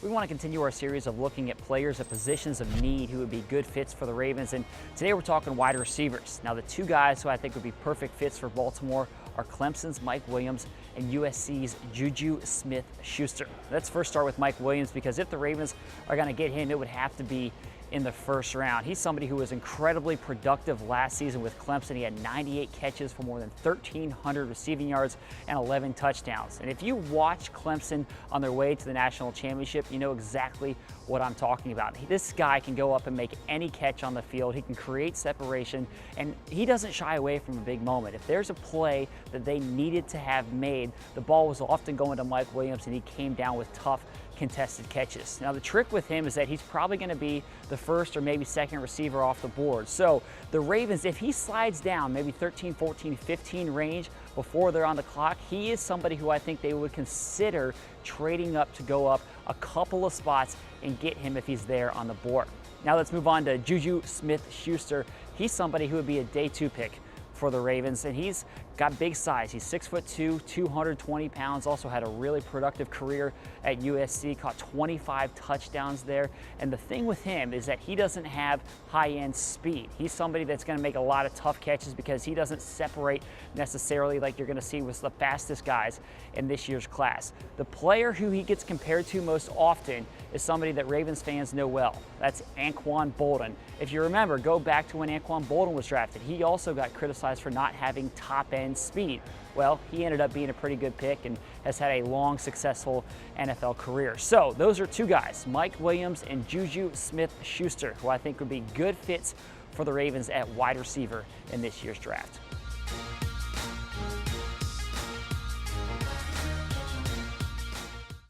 We want to continue our series of looking at players at positions of need who would be good fits for the Ravens, and today we're talking wide receivers. Now, the two guys who I think would be perfect fits for Baltimore are Clemson's Mike Williams and USC's JuJu Smith-Schuster. Let's first start with Mike Williams, because if the Ravens are going to get him, it would have to be in the first round. He's somebody who was incredibly productive last season with Clemson. He had 98 catches for more than 1,300 receiving yards and 11 touchdowns. And if you watch Clemson on their way to the national championship, you know exactly what I'm talking about. This guy can go up and make any catch on the field. He can create separation, and he doesn't shy away from a big moment. If there's a play that they needed to have made, the ball was often going to Mike Williams, and he came down with tough contested catches. Now, the trick with him is that he's probably going to be the first or maybe second receiver off the board. So the Ravens, if he slides down maybe 13, 14, 15 range before they're on the clock, he is somebody who I think they would consider trading up to go up a couple of spots and get him if he's there on the board. Now let's move on to JuJu Smith-Schuster. He's somebody who would be a day 2 pick for the Ravens, and he's got big size. He's 6'2", 220 pounds, also had a really productive career at USC, caught 25 touchdowns there. And the thing with him is that he doesn't have high-end speed. He's somebody that's going to make a lot of tough catches because he doesn't separate necessarily like you're going to see with the fastest guys in this year's class. The player who he gets compared to most often is somebody that Ravens fans know well. That's Anquan Boldin. If you remember, go back to when Anquan Boldin was drafted. He also got criticized for not having top-end speed. Well, he ended up being a pretty good pick and has had a long, successful NFL career. So those are two guys, Mike Williams and JuJu Smith-Schuster, who I think would be good fits for the Ravens at wide receiver in this year's draft.